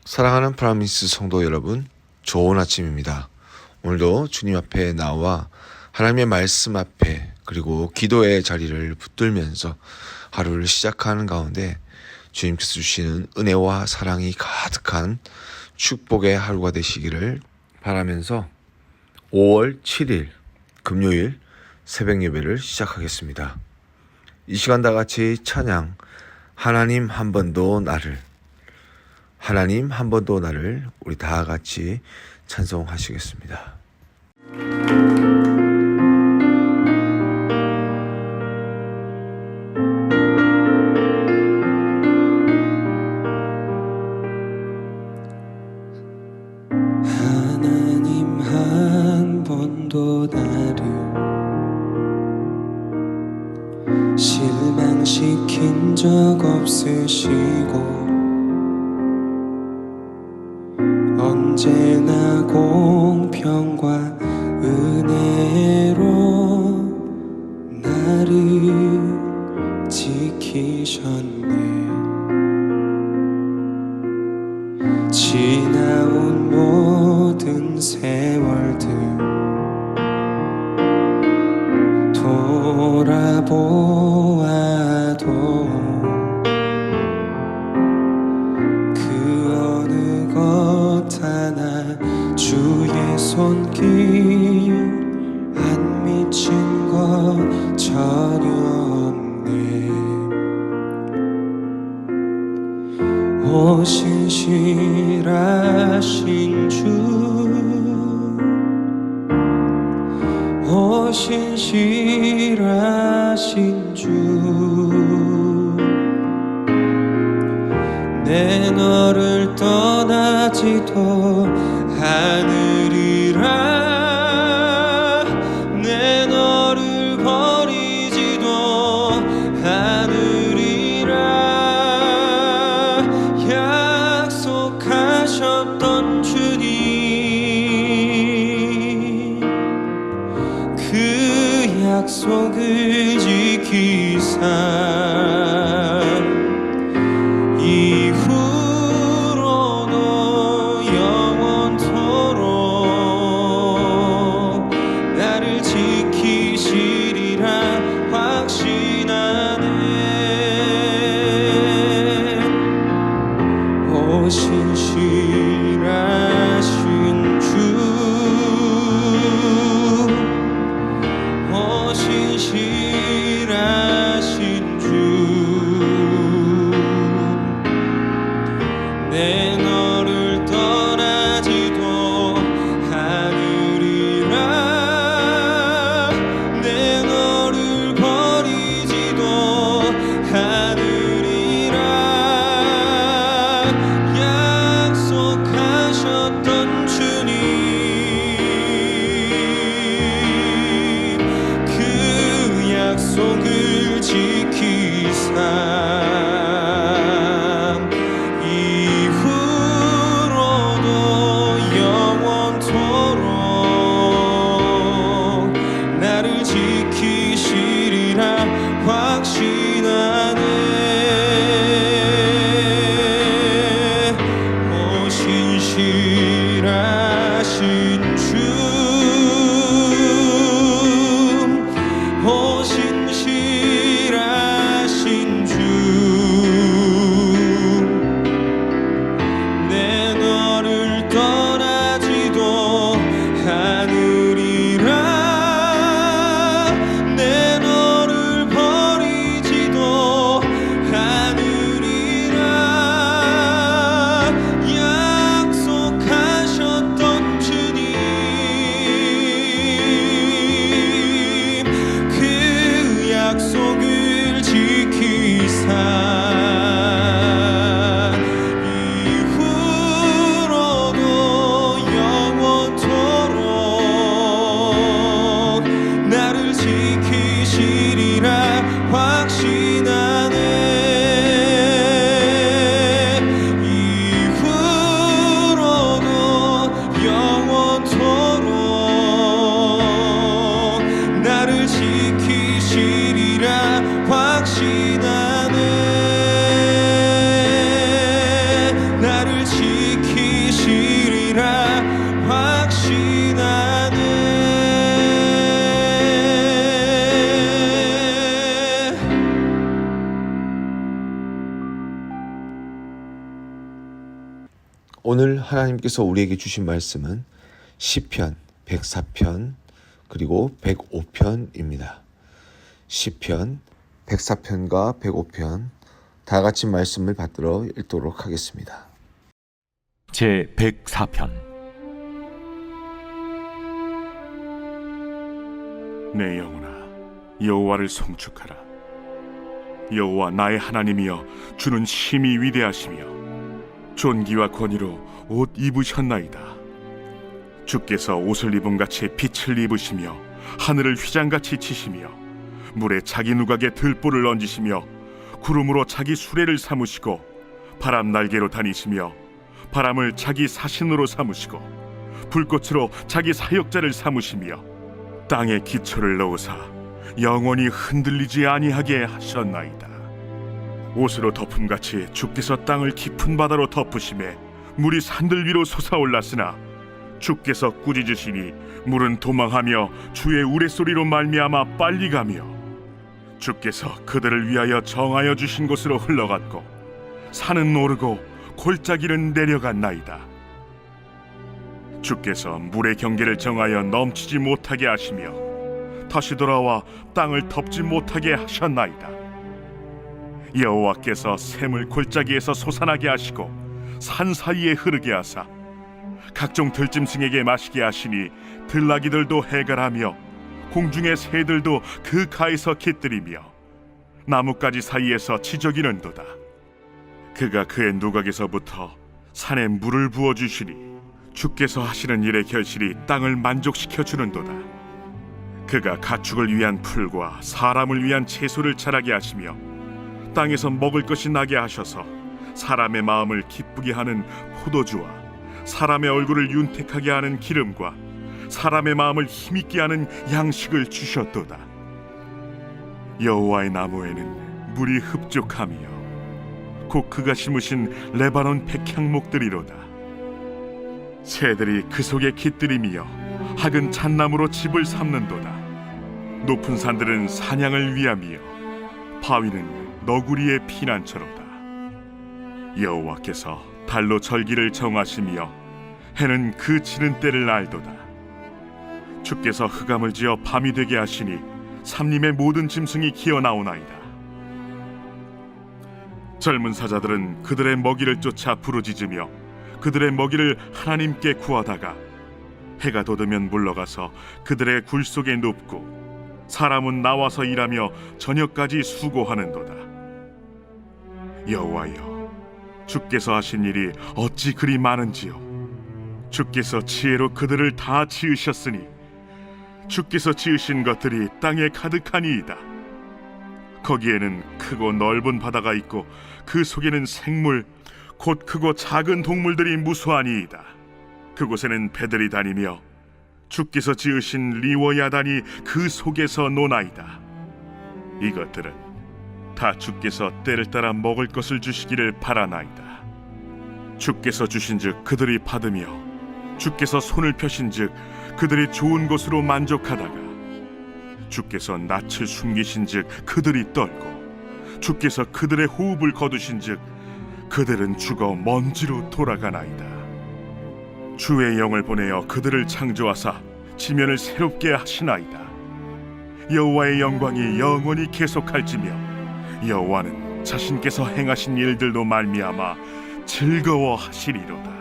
사랑하는 프라미스 성도 여러분, 좋은 아침입니다. 오늘도 주님 앞에 나와 하나님의 말씀 앞에 그리고 기도의 자리를 붙들면서 하루를 시작하는 가운데 주님께서 주시는 은혜와 사랑이 가득한 축복의 하루가 되시기를 바라면서 5월 7일 금요일 새벽 예배를 시작하겠습니다. 이 시간 다 같이 찬양, 하나님 한 번도 나를, 하나님 한 번도 나를 우리 다 같이 찬송하시겠습니다. 하나님 한 번도 나를 실망시킨 적 없으시고 언제나 공평과 은혜로 나를 지키셨네. 지나온 모든 세월들 돌아보아도 그 어느 것 하나 주의 손길 안 미친 것 전혀 없네. 신실하신 주, 신실하신 주, 내 너를 떠나지도 않으리라. 내 너를 버리지도 않으리라. 약속하셨던 주님, 그 약속을 지키사 이후로도 영원토록 나를 지키시리라 확신하네. 오 신실하신 주, 오 신실하신 주, 내 너를 떠나지도 않으리라. 내 너를 버리지도 않으리라. 약속하셨던 주님, 그 약속을 지키사 지키시리라 확신하네. 오늘 하나님께서 우리에게 주신 말씀은 시편 104편 그리고 105편입니다. 시편 104편과 105편 다 같이 말씀을 받들어 읽도록 하겠습니다. 제 104편. 내 영혼아, 여호와를 송축하라. 여호와 나의 하나님이여, 주는 심히 위대하시며 존귀와 권위로 옷 입으셨나이다. 주께서 옷을 입음같이 빛을 입으시며 하늘을 휘장같이 치시며 물에 자기 누각에 들보를 얹으시며 구름으로 자기 수레를 삼으시고 바람 날개로 다니시며 바람을 자기 사신으로 삼으시고 불꽃으로 자기 사역자를 삼으시며 땅에 기초를 넣으사 영원히 흔들리지 아니하게 하셨나이다. 옷으로 덮음같이 주께서 땅을 깊은 바다로 덮으시매 물이 산들 위로 솟아올랐으나 주께서 꾸짖으시니 물은 도망하며 주의 우레소리로 말미암아 빨리 가며 주께서 그들을 위하여 정하여 주신 곳으로 흘러갔고 산은 오르고 골짜기는 내려갔나이다. 주께서 물의 경계를 정하여 넘치지 못하게 하시며 다시 돌아와 땅을 덮지 못하게 하셨나이다. 여호와께서 샘을 골짜기에서 솟아나게 하시고 산 사이에 흐르게 하사 각종 들짐승에게 마시게 하시니 들나귀들도 해갈하며 공중의 새들도 그 가에서 깃들이며 나뭇가지 사이에서 지저귀는도다. 그가 그의 누각에서부터 산에 물을 부어주시니 주께서 하시는 일의 결실이 땅을 만족시켜 주는도다. 그가 가축을 위한 풀과 사람을 위한 채소를 자라게 하시며 땅에서 먹을 것이 나게 하셔서 사람의 마음을 기쁘게 하는 포도주와 사람의 얼굴을 윤택하게 하는 기름과 사람의 마음을 힘있게 하는 양식을 주셨도다. 여호와의 나무에는 물이 흡족하며 곧 그가 심으신 레바논 백향목들이로다. 새들이 그 속에 깃들이며 학은 잣나무로 집을 삼는도다. 높은 산들은 사냥을 위함이요 바위는 너구리의 피난처로다. 여호와께서 달로 절기를 정하시며 해는 그 지는 때를 알도다. 주께서 흑암을 지어 밤이 되게 하시니 삼림의 모든 짐승이 기어 나오나이다. 젊은 사자들은 그들의 먹이를 쫓아 부르짖으며 그들의 먹이를 하나님께 구하다가 해가 돋으면 물러가서 그들의 굴 속에 눕고 사람은 나와서 일하며 저녁까지 수고하는도다. 여호와여, 주께서 하신 일이 어찌 그리 많은지요. 주께서 지혜로 그들을 다 지으셨으니 주께서 지으신 것들이 땅에 가득하니이다. 거기에는 크고 넓은 바다가 있고 그 속에는 생물 곧 크고 작은 동물들이 무수하니이다. 그곳에는 배들이 다니며 주께서 지으신 리워야단이 그 속에서 노나이다. 이것들은 다 주께서 때를 따라 먹을 것을 주시기를 바라나이다. 주께서 주신즉 그들이 받으며 주께서 손을 펴신즉 그들이 좋은 것으로 만족하다가 주께서 낯을 숨기신즉 그들이 떨고 주께서 그들의 호흡을 거두신즉 그들은 죽어 먼지로 돌아가나이다. 주의 영을 보내어 그들을 창조하사 지면을 새롭게 하시나이다. 여호와의 영광이 영원히 계속할지며 여호와는 자신께서 행하신 일들로 말미암아 즐거워하시리로다.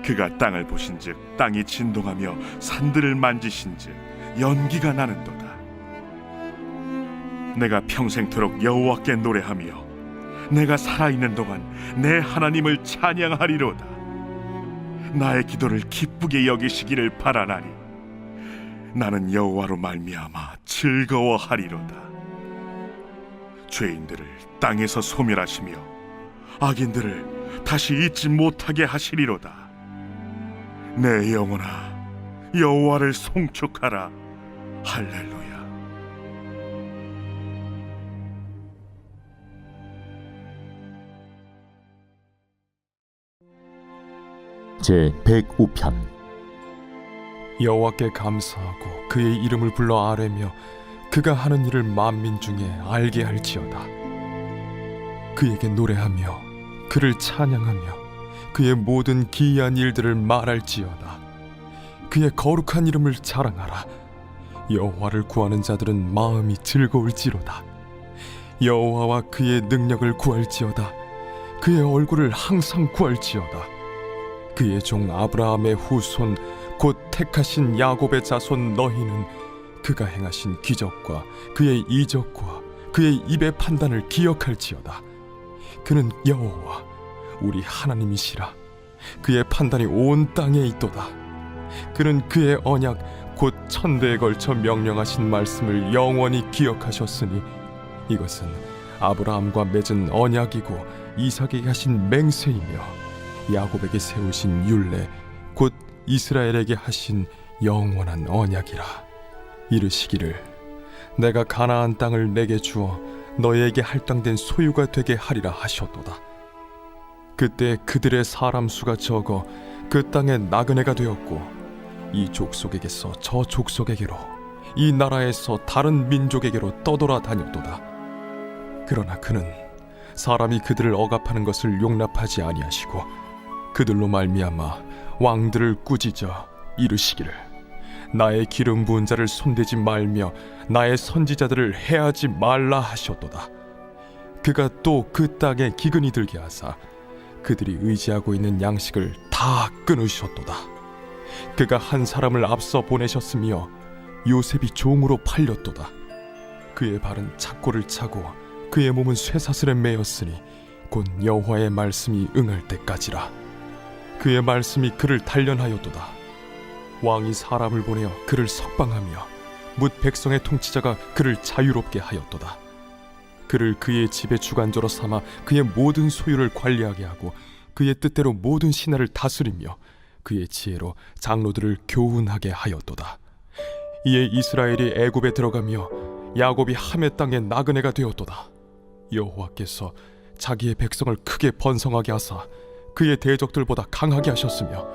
그가 땅을 보신즉 땅이 진동하며 산들을 만지신즉 연기가 나는도다. 내가 평생토록 여호와께 노래하며 내가 살아있는 동안 내 하나님을 찬양하리로다. 나의 기도를 기쁘게 여기시기를 바라나니 나는 여호와로 말미암아 즐거워하리로다. 죄인들을 땅에서 소멸하시며 악인들을 다시 잊지 못하게 하시리로다. 내 영혼아, 여호와를 송축하라. 할렐루야. 제 105편. 여호와께 감사하고 그의 이름을 불러 아뢰며 그가 하는 일을 만민 중에 알게 할지어다. 그에게 노래하며 그를 찬양하며 그의 모든 기이한 일들을 말할지어다. 그의 거룩한 이름을 자랑하라. 여호와를 구하는 자들은 마음이 즐거울지로다. 여호와와 그의 능력을 구할지어다. 그의 얼굴을 항상 구할지어다. 그의 종 아브라함의 후손 곧 택하신 야곱의 자손 너희는 그가 행하신 기적과 그의 이적과 그의 입의 판단을 기억할지어다. 그는 여호와 우리 하나님이시라. 그의 판단이 온 땅에 있도다. 그는 그의 언약 곧 천대에 걸쳐 명령하신 말씀을 영원히 기억하셨으니 이것은 아브라함과 맺은 언약이고 이삭에게 하신 맹세이며 야곱에게 세우신 율례 곧 이스라엘에게 하신 영원한 언약이라. 이르시기를 내가 가나안 땅을 내게 주어 너희에게 할당된 소유가 되게 하리라 하셨도다. 그때 그들의 사람 수가 적어 그 땅에 나그네가 되었고 이 족속에게서 저 족속에게로 이 나라에서 다른 민족에게로 떠돌아 다녔도다. 그러나 그는 사람이 그들을 억압하는 것을 용납하지 아니하시고 그들로 말미암아 왕들을 꾸짖어 이르시기를 나의 기름 부은 자를 손대지 말며 나의 선지자들을 해하지 말라 하셨도다. 그가 또 그 땅에 기근이 들게 하사 그들이 의지하고 있는 양식을 다 끊으셨도다. 그가 한 사람을 앞서 보내셨으며 요셉이 종으로 팔렸도다. 그의 발은 착고를 차고 그의 몸은 쇠사슬에 매였으니 곧 여호와의 말씀이 응할 때까지라. 그의 말씀이 그를 단련하였도다. 왕이 사람을 보내어 그를 석방하며 뭇 백성의 통치자가 그를 자유롭게 하였도다. 그를 그의 집의 주관자로 삼아 그의 모든 소유를 관리하게 하고 그의 뜻대로 모든 신하를 다스리며 그의 지혜로 장로들을 교훈하게 하였도다. 이에 이스라엘이 애굽에 들어가며 야곱이 함의 땅에 나그네가 되었도다. 여호와께서 자기의 백성을 크게 번성하게 하사 그의 대적들보다 강하게 하셨으며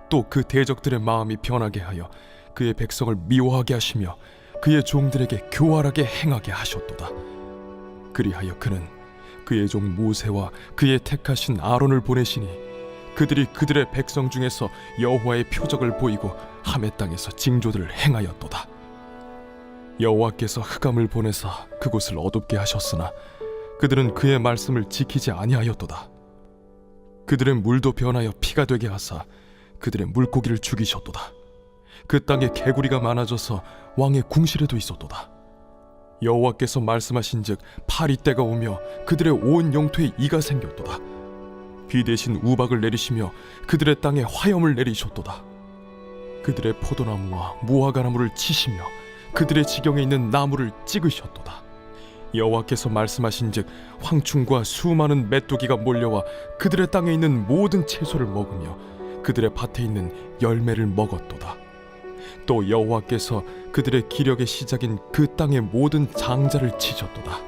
또 그 대적들의 마음이 변하게 하여 그의 백성을 미워하게 하시며 그의 종들에게 교활하게 행하게 하셨도다. 그리하여 그는 그의 종 모세와 그의 택하신 아론을 보내시니 그들이 그들의 백성 중에서 여호와의 표적을 보이고 함의 땅에서 징조들을 행하였도다. 여호와께서 흑암을 보내사 그곳을 어둡게 하셨으나 그들은 그의 말씀을 지키지 아니하였도다. 그들의 물도 변하여 피가 되게 하사 그들의 물고기를 죽이셨도다. 그 땅에 개구리가 많아져서 왕의 궁실에도 있었도다. 여호와께서 말씀하신즉 파리 때가 오며 그들의 온 영토에 이가 생겼도다. 비 대신 우박을 내리시며 그들의 땅에 화염을 내리셨도다. 그들의 포도나무와 무화과나무를 치시며 그들의 지경에 있는 나무를 찍으셨도다. 여호와께서 말씀하신즉 황충과 수많은 메뚜기가 몰려와 그들의 땅에 있는 모든 채소를 먹으며 그들의 밭에 있는 열매를 먹었도다. 또 여호와께서 그들의 기력의 시작인 그 땅의 모든 장자를 치셨도다.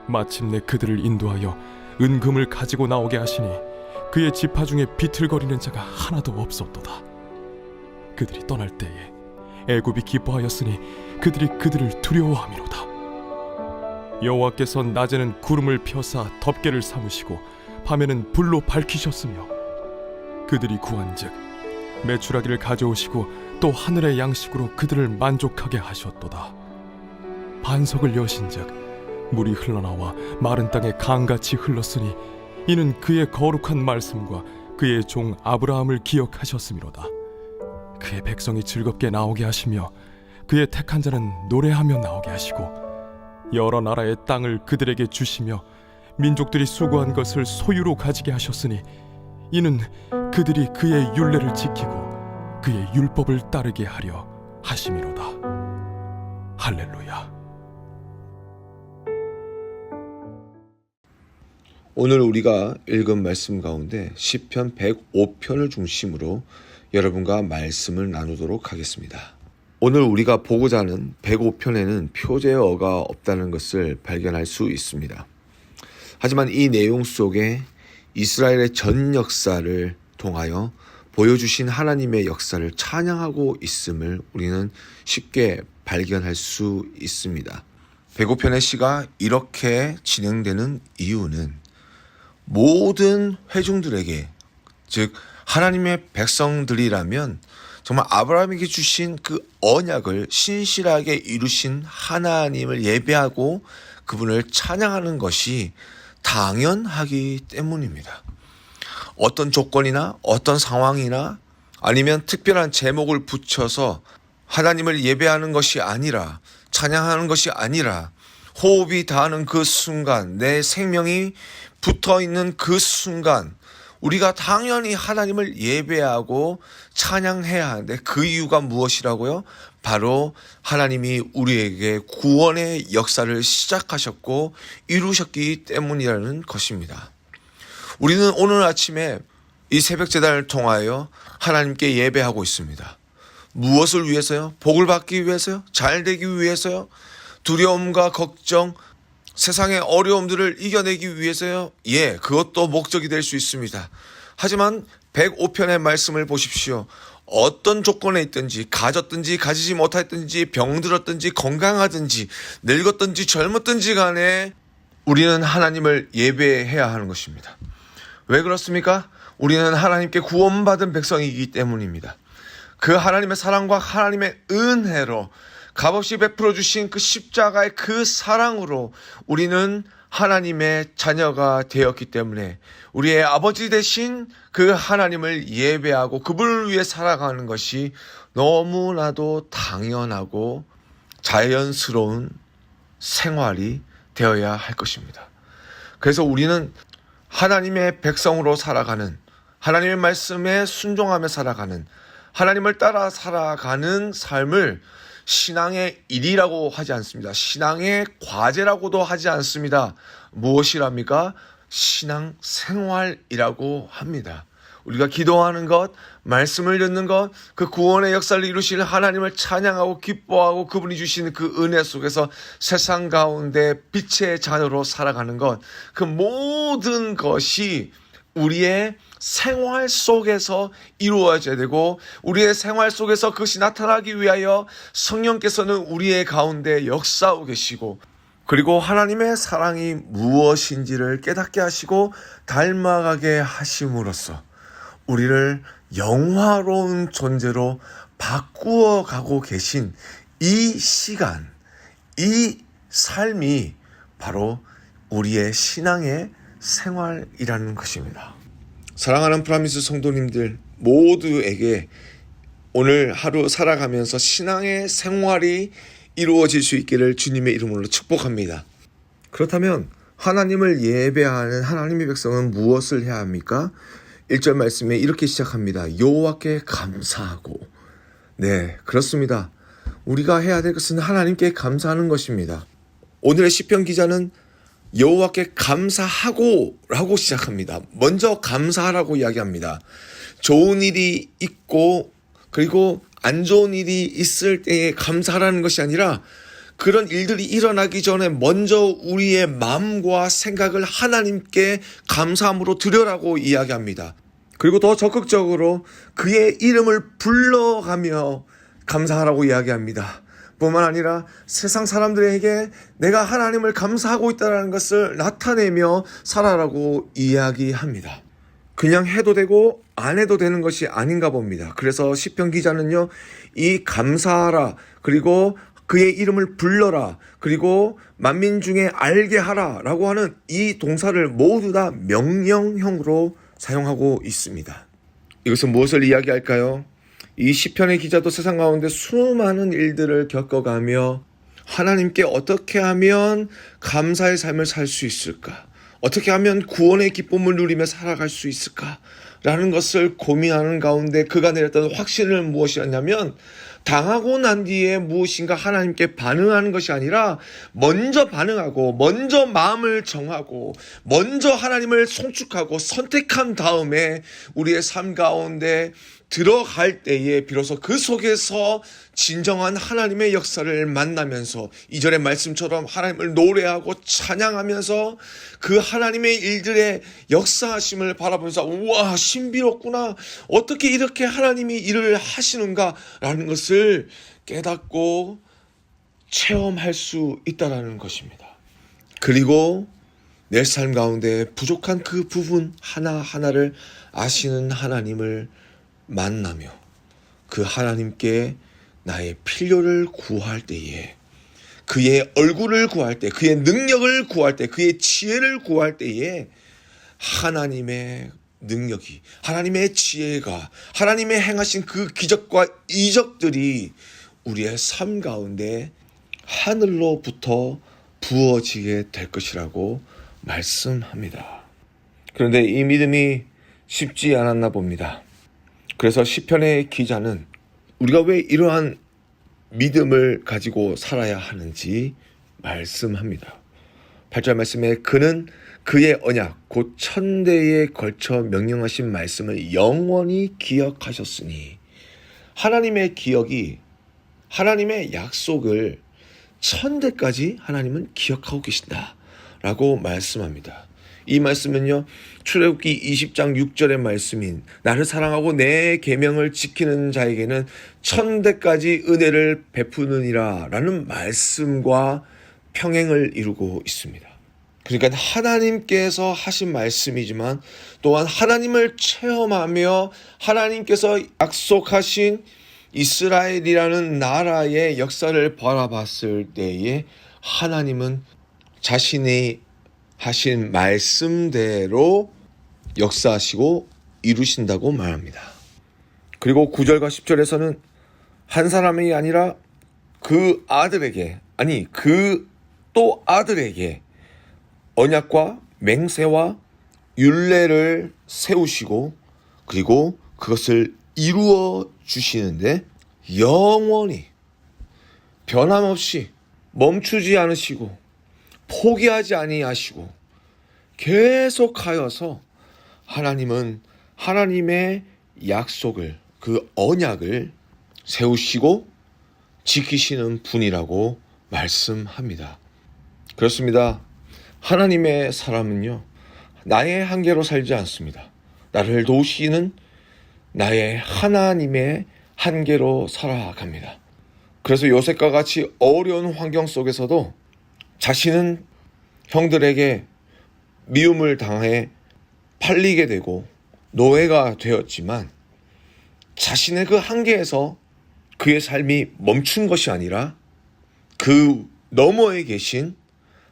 마침내 그들을 인도하여 은금을 가지고 나오게 하시니 그의 지파 중에 비틀거리는 자가 하나도 없었도다. 그들이 떠날 때에 애굽이 기뻐하였으니 그들이 그들을 두려워함이로다. 여호와께서 낮에는 구름을 펴사 덮개를 삼으시고 밤에는 불로 밝히셨으며 그들이 구한즉 메추라기를 가져오시고 또 하늘의 양식으로 그들을 만족하게 하셨도다. 반석을 여신즉 물이 흘러나와 마른 땅에 강같이 흘렀으니 이는 그의 거룩한 말씀과 그의 종 아브라함을 기억하셨음이로다. 그의 백성이 즐겁게 나오게 하시며 그의 택한 자는 노래하며 나오게 하시고 여러 나라의 땅을 그들에게 주시며 민족들이 수고한 것을 소유로 가지게 하셨으니 이는 그들이 그의 율례를 지키고 그의 율법을 따르게 하려 하심이로다. 할렐루야. 오늘 우리가 읽은 말씀 가운데 시편 105편을 중심으로 여러분과 말씀을 나누도록 하겠습니다. 오늘 우리가 보고자 하는 105편에는 표제어가 없다는 것을 발견할 수 있습니다. 하지만 이 내용 속에 이스라엘의 전 역사를 통하여 보여주신 하나님의 역사를 찬양하고 있음을 우리는 쉽게 발견할 수 있습니다. 105편의 시가 이렇게 진행되는 이유는 모든 회중들에게, 즉 하나님의 백성들이라면 정말 아브라함에게 주신 그 언약을 신실하게 이루신 하나님을 예배하고 그분을 찬양하는 것이 당연하기 때문입니다. 어떤 조건이나 어떤 상황이나 아니면 특별한 제목을 붙여서 하나님을 예배하는 것이 아니라, 찬양하는 것이 아니라, 호흡이 닿는 그 순간, 내 생명이 붙어 있는 그 순간 우리가 당연히 하나님을 예배하고 찬양해야 하는데, 그 이유가 무엇이라고요? 바로 하나님이 우리에게 구원의 역사를 시작하셨고 이루셨기 때문이라는 것입니다. 우리는 오늘 아침에 이 새벽 제단을 통하여 하나님께 예배하고 있습니다. 무엇을 위해서요? 복을 받기 위해서요? 잘 되기 위해서요? 두려움과 걱정, 세상의 어려움들을 이겨내기 위해서요? 예, 그것도 목적이 될 수 있습니다. 하지만 105편의 말씀을 보십시오. 어떤 조건에 있든지, 가졌든지 가지지 못했든지, 병들었든지 건강하든지 늙었든지 젊었든지 간에 우리는 하나님을 예배해야 하는 것입니다. 왜 그렇습니까? 우리는 하나님께 구원받은 백성이기 때문입니다. 그 하나님의 사랑과 하나님의 은혜로 값없이 베풀어 주신 그 십자가의 그 사랑으로 우리는 하나님의 자녀가 되었기 때문에 우리의 아버지 되신 그 하나님을 예배하고 그분을 위해 살아가는 것이 너무나도 당연하고 자연스러운 생활이 되어야 할 것입니다. 그래서 우리는 하나님의 백성으로 살아가는, 하나님의 말씀에 순종하며 살아가는, 하나님을 따라 살아가는 삶을 신앙의 일이라고 하지 않습니다. 신앙의 과제라고도 하지 않습니다. 무엇이랍니까? 신앙 생활이라고 합니다. 우리가 기도하는 것, 말씀을 듣는 것, 그 구원의 역사를 이루실 하나님을 찬양하고 기뻐하고 그분이 주시는 그 은혜 속에서 세상 가운데 빛의 자녀로 살아가는 것, 그 모든 것이 우리의 생활 속에서 이루어져야 되고, 우리의 생활 속에서 그것이 나타나기 위하여 성령께서는 우리의 가운데 역사하고 계시고, 그리고 하나님의 사랑이 무엇인지를 깨닫게 하시고 닮아가게 하심으로써 우리를 영화로운 존재로 바꾸어 가고 계신 이 시간, 이 삶이 바로 우리의 신앙의 생활이라는 것입니다. 사랑하는 프라미스 성도님들 모두에게 오늘 하루 살아가면서 신앙의 생활이 이루어질 수 있기를 주님의 이름으로 축복합니다. 그렇다면 하나님을 예배하는 하나님의 백성은 무엇을 해야 합니까? 1절 말씀에 이렇게 시작합니다. 여호와께 감사하고. 네, 그렇습니다. 우리가 해야 될 것은 하나님께 감사하는 것입니다. 오늘의 시편 기자는 여호와께 감사하고 라고 시작합니다. 먼저 감사하라고 이야기합니다. 좋은 일이 있고 그리고 안 좋은 일이 있을 때에 감사하라는 것이 아니라 그런 일들이 일어나기 전에 먼저 우리의 마음과 생각을 하나님께 감사함으로 드려라고 이야기합니다. 그리고 더 적극적으로 그의 이름을 불러가며 감사하라고 이야기합니다. 뿐만 아니라 세상 사람들에게 내가 하나님을 감사하고 있다는 것을 나타내며 살아라고 이야기합니다. 그냥 해도 되고 안 해도 되는 것이 아닌가 봅니다. 그래서 시편 기자는요, 이 감사하라, 그리고 그의 이름을 불러라, 그리고 만민 중에 알게 하라 라고 하는 이 동사를 모두 다 명령형으로 사용하고 있습니다. 이것은 무엇을 이야기할까요? 이 시편의 기자도 세상 가운데 수많은 일들을 겪어가며 하나님께 어떻게 하면 감사의 삶을 살 수 있을까? 어떻게 하면 구원의 기쁨을 누리며 살아갈 수 있을까? 라는 것을 고민하는 가운데 그가 내렸던 확신은 무엇이었냐면, 당하고 난 뒤에 무엇인가 하나님께 반응하는 것이 아니라 먼저 반응하고 먼저 마음을 정하고 먼저 하나님을 송축하고 선택한 다음에 우리의 삶 가운데 들어갈 때에 비로소 그 속에서 진정한 하나님의 역사를 만나면서 이전의 말씀처럼 하나님을 노래하고 찬양하면서 그 하나님의 일들의 역사하심을 바라보면서 우와, 신비롭구나, 어떻게 이렇게 하나님이 일을 하시는가 라는 것을 깨닫고 체험할 수 있다는 것입니다. 그리고 내 삶 가운데 부족한 그 부분 하나하나를 아시는 하나님을 만나며 그 하나님께 나의 필요를 구할 때에, 그의 얼굴을 구할 때, 그의 능력을 구할 때, 그의 지혜를 구할 때에 하나님의 능력이, 하나님의 지혜가, 하나님의 행하신 그 기적과 이적들이 우리의 삶 가운데 하늘로부터 부어지게 될 것이라고 말씀합니다. 그런데 이 믿음이 쉽지 않았나 봅니다. 그래서 시편의 기자는 우리가 왜 이러한 믿음을 가지고 살아야 하는지 말씀합니다. 8절 말씀에 그는 그의 언약 곧 천대에 걸쳐 명령하신 말씀을 영원히 기억하셨으니, 하나님의 기억이, 하나님의 약속을 천대까지 하나님은 기억하고 계신다라고 말씀합니다. 이 말씀은요, 출애굽기 20장 6절의 말씀인 나를 사랑하고 내 계명을 지키는 자에게는 천대까지 은혜를 베푸느니라 라는 말씀과 평행을 이루고 있습니다. 그러니까 하나님께서 하신 말씀이지만 또한 하나님을 체험하며 하나님께서 약속하신 이스라엘이라는 나라의 역사를 바라봤을 때에 하나님은 자신이 하신 말씀대로 역사하시고 이루신다고 말합니다. 그리고 9절과 10절에서는 한 사람이 아니라 그 아들에게, 아니 그 또 아들에게 언약과 맹세와 율례를 세우시고 그리고 그것을 이루어 주시는데 영원히 변함없이 멈추지 않으시고 포기하지 아니하시고 계속하여서 하나님은 하나님의 약속을, 그 언약을 세우시고 지키시는 분이라고 말씀합니다. 그렇습니다. 하나님의 사람은요, 나의 한계로 살지 않습니다. 나를 도우시는 나의 하나님의 한계로 살아갑니다. 그래서 요셉과 같이 어려운 환경 속에서도 자신은 형들에게 미움을 당해 팔리게 되고 노예가 되었지만 자신의 그 한계에서 그의 삶이 멈춘 것이 아니라 그 너머에 계신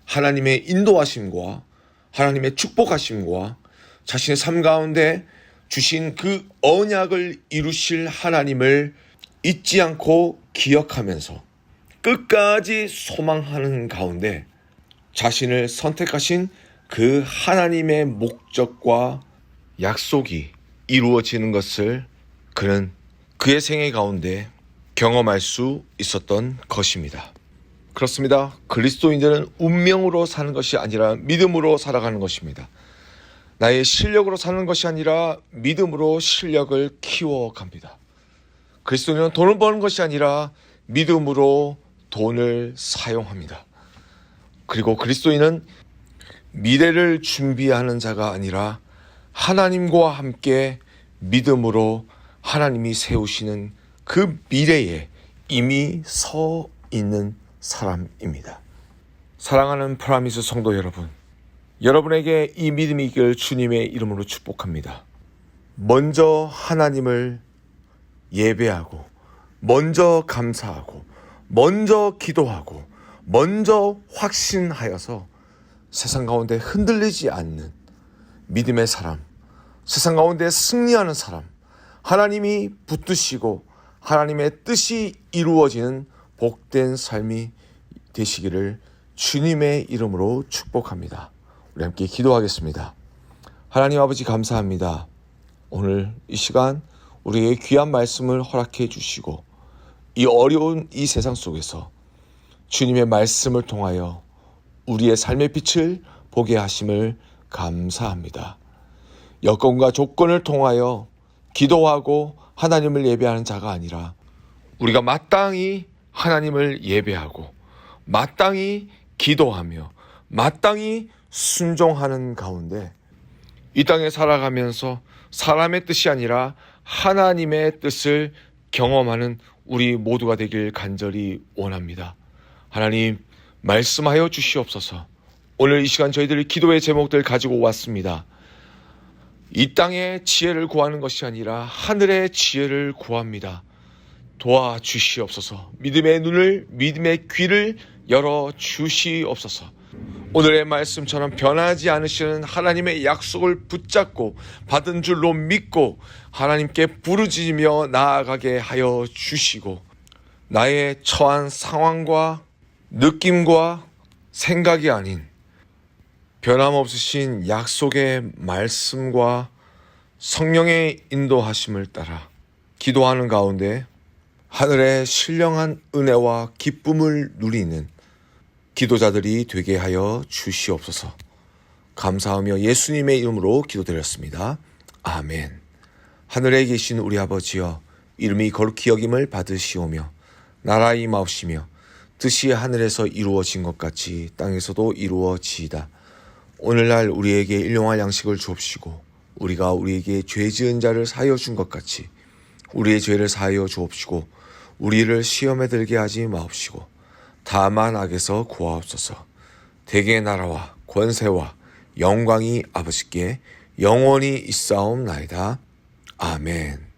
하나님의 인도하심과 하나님의 축복하심과 자신의 삶 가운데 주신 그 언약을 이루실 하나님을 잊지 않고 기억하면서 끝까지 소망하는 가운데 자신을 선택하신 그 하나님의 목적과 약속이 이루어지는 것을 그는 그의 생애 가운데 경험할 수 있었던 것입니다. 그렇습니다. 그리스도인들은 운명으로 사는 것이 아니라 믿음으로 살아가는 것입니다. 나의 실력으로 사는 것이 아니라 믿음으로 실력을 키워갑니다. 그리스도인은 돈을 버는 것이 아니라 믿음으로 돈을 사용합니다. 그리고 그리스도인은 미래를 준비하는 자가 아니라 하나님과 함께 믿음으로 하나님이 세우시는 그 미래에 이미 서 있는 사람입니다. 사랑하는 프라미스 성도 여러분, 여러분에게 이 믿음이 있길 주님의 이름으로 축복합니다. 먼저 하나님을 예배하고, 먼저 감사하고, 먼저 기도하고, 먼저 확신하여서 세상 가운데 흔들리지 않는 믿음의 사람, 세상 가운데 승리하는 사람, 하나님이 붙드시고 하나님의 뜻이 이루어지는 복된 삶이 되시기를 주님의 이름으로 축복합니다. 우리 함께 기도하겠습니다. 하나님 아버지 감사합니다. 오늘 이 시간 우리에게 귀한 말씀을 허락해 주시고 이 어려운 이 세상 속에서 주님의 말씀을 통하여 우리의 삶의 빛을 보게 하심을 감사합니다. 여건과 조건을 통하여 기도하고 하나님을 예배하는 자가 아니라 우리가 마땅히 하나님을 예배하고 마땅히 기도하며 마땅히 순종하는 가운데 이 땅에 살아가면서 사람의 뜻이 아니라 하나님의 뜻을 경험하는 우리 모두가 되길 간절히 원합니다. 하나님 말씀하여 주시옵소서. 오늘 이 시간 저희들이 기도의 제목들 가지고 왔습니다. 이 땅의 지혜를 구하는 것이 아니라 하늘의 지혜를 구합니다. 도와주시옵소서. 믿음의 눈을, 믿음의 귀를 열어주시옵소서. 오늘의 말씀처럼 변하지 않으시는 하나님의 약속을 붙잡고 받은 줄로 믿고 하나님께 부르짖으며 나아가게 하여 주시고, 나의 처한 상황과 느낌과 생각이 아닌 변함없으신 약속의 말씀과 성령의 인도하심을 따라 기도하는 가운데 하늘의 신령한 은혜와 기쁨을 누리는 기도자들이 되게 하여 주시옵소서. 감사하며 예수님의 이름으로 기도드렸습니다. 아멘. 하늘에 계신 우리 아버지여, 이름이 거룩히 여김을 받으시오며 나라의 임하옵시며 뜻이 하늘에서 이루어진 것 같이 땅에서도 이루어지이다. 오늘날 우리에게 일용할 양식을 주옵시고 우리가 우리에게 죄 지은 자를 사하여 준 것 같이 우리의 죄를 사하여 주옵시고 우리를 시험에 들게 하지 마옵시고 다만 악에서 구하옵소서. 대개의 나라와 권세와 영광이 아버지께 영원히 있사옵나이다. 아멘.